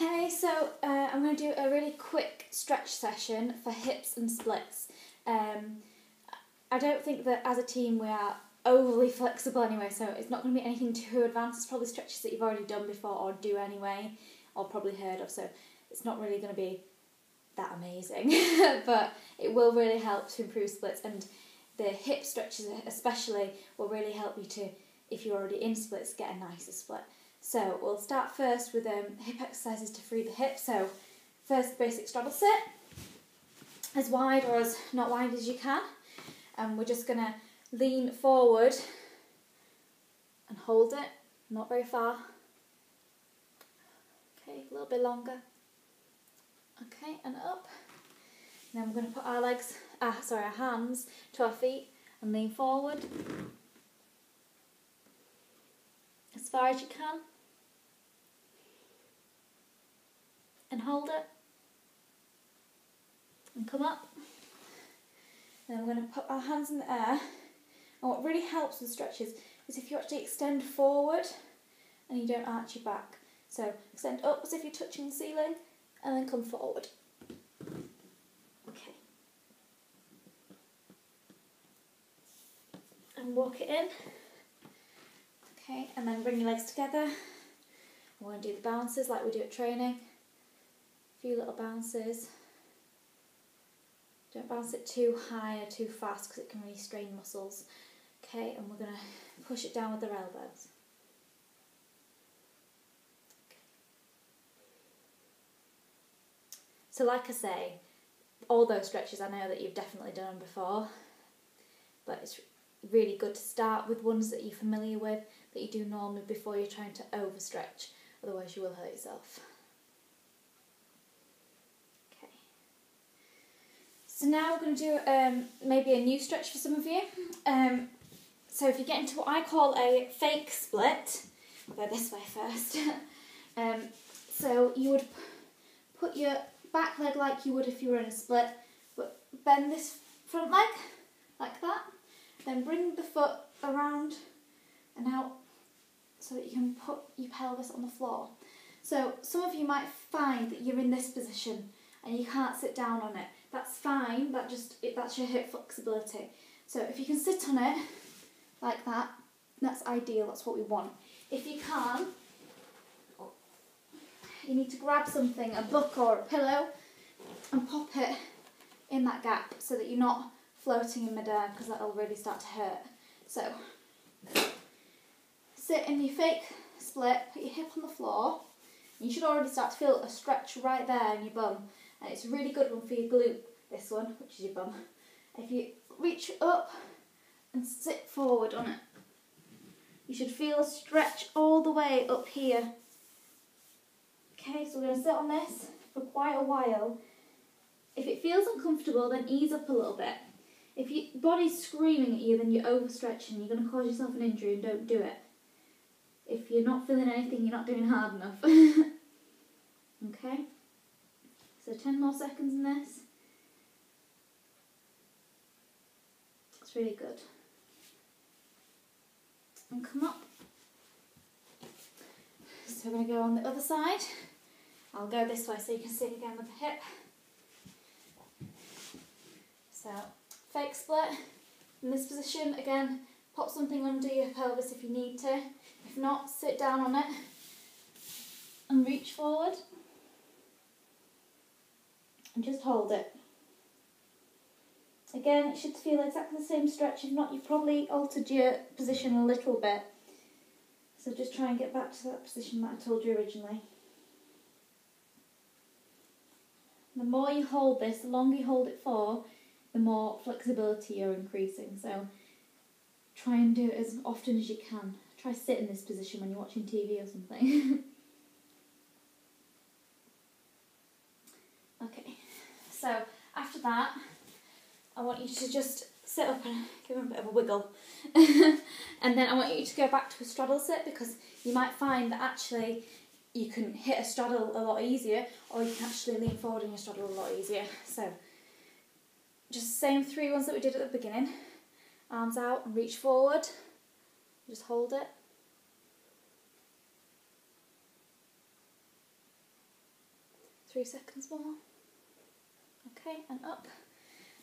Okay, so I'm going to do a really quick stretch session for hips and splits. I don't think that as a team we are overly flexible anyway, so it's not going to be anything too advanced. It's probably stretches that you've already done before or do anyway, or probably heard of, so it's not really going to be that amazing. But it will really help to improve splits, and the hip stretches especially will really help you to, if you're already in splits, get a nicer split. So we'll start first with hip exercises to free the hips. So first, basic straddle sit, as wide or as not wide as you can. And we're just going to lean forward and hold it, not very far. Okay, a little bit longer. Okay, and up. And then we're going to put our hands to our feet and lean forward as far as you can. And hold it. And come up. Then we're going to put our hands in the air. And what really helps with stretches is if you actually extend forward and you don't arch your back. So extend up as if you're touching the ceiling and then come forward. Okay. And walk it in. Okay, and then bring your legs together. We're going to do the bounces like we do at training. A few little bounces. Don't bounce it too high or too fast because it can really strain muscles. Okay, and we're going to push it down with our elbows. Okay. So like I say, all those stretches I know that you've definitely done before, but it's really good to start with ones that you're familiar with, that you do normally before you're trying to overstretch, otherwise you will hurt yourself. Okay. So now we're going to do maybe a new stretch for some of you. So if you get into what I call a fake split, I'll go this way first. So you would put your back leg like you would if you were in a split, but bend this front leg like that. Then bring the foot around and out so that you can put your pelvis on the floor. So some of you might find that you're in this position and you can't sit down on it. That's fine, that's your hip flexibility. So if you can sit on it like that, that's ideal, that's what we want. If you can't, you need to grab something, a book or a pillow, and pop it in that gap so that you're not floating in midair, because that'll really start to hurt. So sit in your fake split, put your hip on the floor. You should already start to feel a stretch right there in your bum, and it's a really good one for your glute, this one, which is your bum. If you reach up and sit forward on it, you should feel a stretch all the way up here. Okay, so we're going to sit on this for quite a while. If it feels uncomfortable, then ease up a little bit. If your body's screaming at you, then you're overstretching. You're going to cause yourself an injury, and don't do it. If you're not feeling anything, you're not doing hard enough. Okay? So 10 more seconds in this. It's really good. And come up. So we're going to go on the other side. I'll go this way so you can see it again with the hip. So, fake split. In this position, again, pop something under your pelvis if you need to. If not, sit down on it and reach forward. And just hold it. Again, it should feel exactly the same stretch. If not, you've probably altered your position a little bit. So just try and get back to that position that I told you originally. The more you hold this, the longer you hold it for, the more flexibility you're increasing. So try and do it as often as you can. Try sit in this position when you're watching TV or something. Okay, so after that, I want you to just sit up and give them a bit of a wiggle. And then I want you to go back to a straddle sit, because you might find that actually you can hit a straddle a lot easier, or you can actually lean forward in your straddle a lot easier. So just the same 3 ones that we did at the beginning. Arms out and reach forward. Just hold it. 3 seconds more. Okay, and up.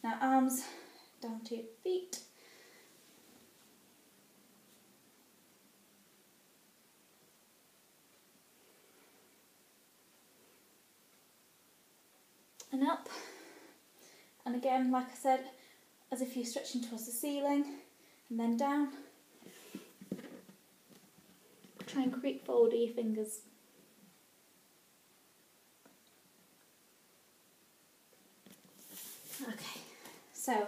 Now arms down to your feet. And up. And again, like I said, as if you're stretching towards the ceiling, and then down. Try and creep forward with your fingers. Okay, so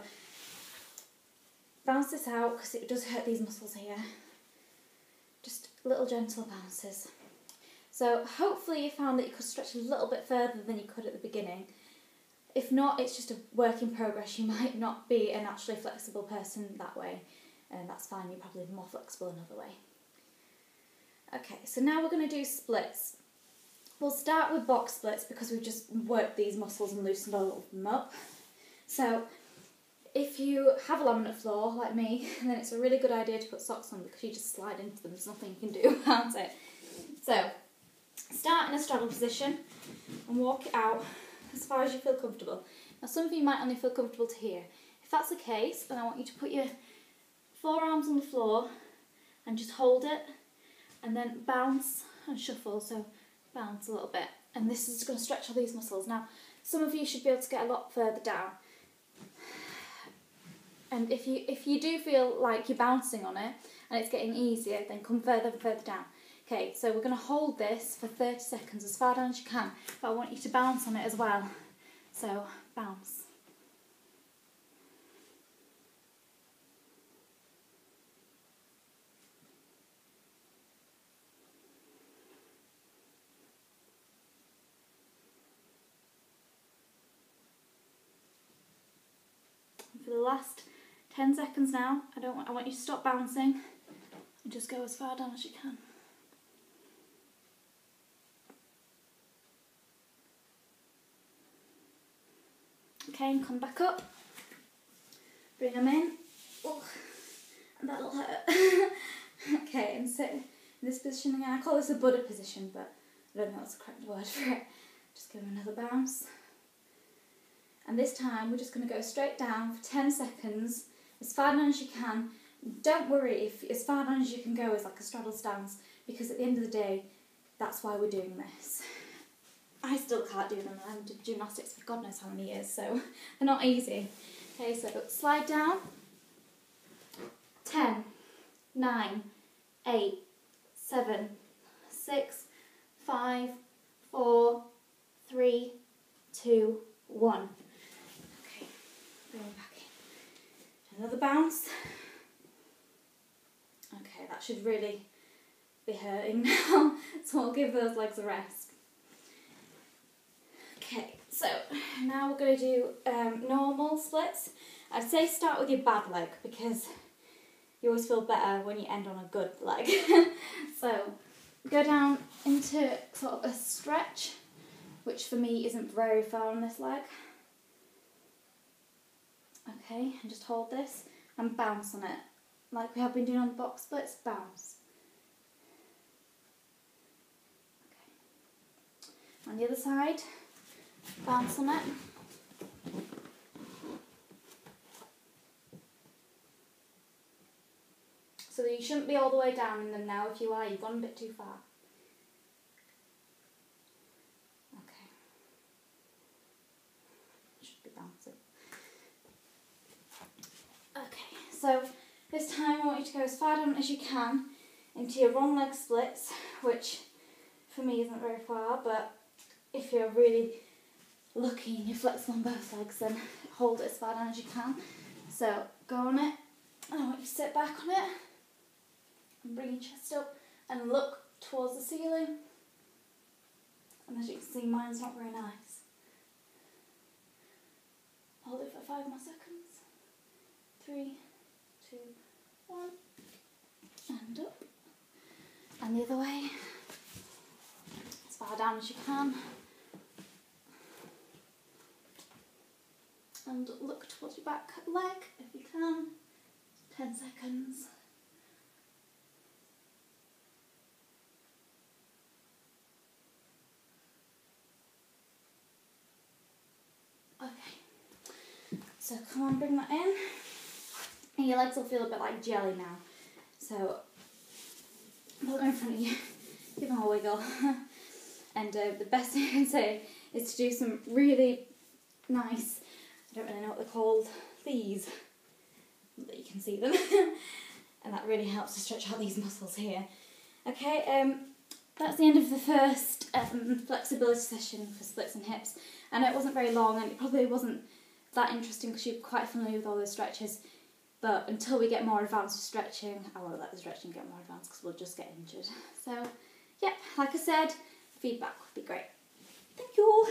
bounce this out because it does hurt these muscles here. Just little gentle bounces. So hopefully you found that you could stretch a little bit further than you could at the beginning. If not, it's just a work in progress. You might not be a naturally flexible person that way, and that's fine. You're probably more flexible another way. Okay, so now we're going to do splits. We'll start with box splits because we've just worked these muscles and loosened all of them up. So if you have a laminate floor like me, then it's a really good idea to put socks on because you just slide into them. There's nothing you can do about it. So start in a straddle position and walk it out as far as you feel comfortable. Now some of you might only feel comfortable to here. If that's the case, then I want you to put your forearms on the floor and just hold it and then bounce and shuffle, so bounce a little bit. And this is going to stretch all these muscles. Now some of you should be able to get a lot further down. And if you do feel like you're bouncing on it and it's getting easier, then come further and further down. Okay, so we're going to hold this for 30 seconds, as far down as you can, but I want you to bounce on it as well. So, bounce. And for the last 10 seconds now, I want you to stop bouncing and just go as far down as you can. Okay, and come back up. Bring them in. Oh, and that'll hurt. Okay, and sit in this position again. I call this a Buddha position, but I don't know what's the correct word for it. Just give them another bounce. And this time we're just going to go straight down for 10 seconds, as far down as you can. Don't worry if as far down as you can go is like a straddle stance, because at the end of the day, that's why we're doing this. I still can't do them. I haven't done gymnastics for God knows how many years, so they're not easy. Okay, so slide down. 10, 9, 8, 7, 6, 5, 4, 3, 2, 1. Okay, bring it back in. Another bounce. Okay, that should really be hurting now, so I'll give those legs a rest. Okay, so now we're going to do normal splits. I'd say start with your bad leg because you always feel better when you end on a good leg. So go down into sort of a stretch, which for me isn't very far on this leg. Okay, and just hold this and bounce on it. Like we have been doing on the box splits, bounce. Okay. On the other side, bounce on it. So you shouldn't be all the way down in them now. If you are, you've gone a bit too far. Okay. Should be bouncing. Okay, so this time I want you to go as far down as you can into your wrong leg splits, which for me isn't very far, but if you're really lucky and you're flexible on both legs, then hold it as far down as you can. So go on it, and I want you to sit back on it and bring your chest up and look towards the ceiling. And as you can see, mine's not very nice. Hold it for 5 more seconds. 3, 2, 1, and up. And the other way, as far down as you can. And look towards your back leg if you can. 10 seconds. So come on, bring that in. And your legs will feel a bit like jelly now. So put them in front of you, give them a wiggle. And the best thing I can say is to do some really nice, I don't really know what they're called, these, but you can see them. And that really helps to stretch out these muscles here. Okay, that's the end of the first flexibility session for splits and hips. I know it wasn't very long and it probably wasn't that interesting because you're quite familiar with all those stretches, but until we get more advanced with stretching, I won't let the stretching get more advanced because we'll just get injured. So, yeah, like I said, feedback would be great. Thank you all.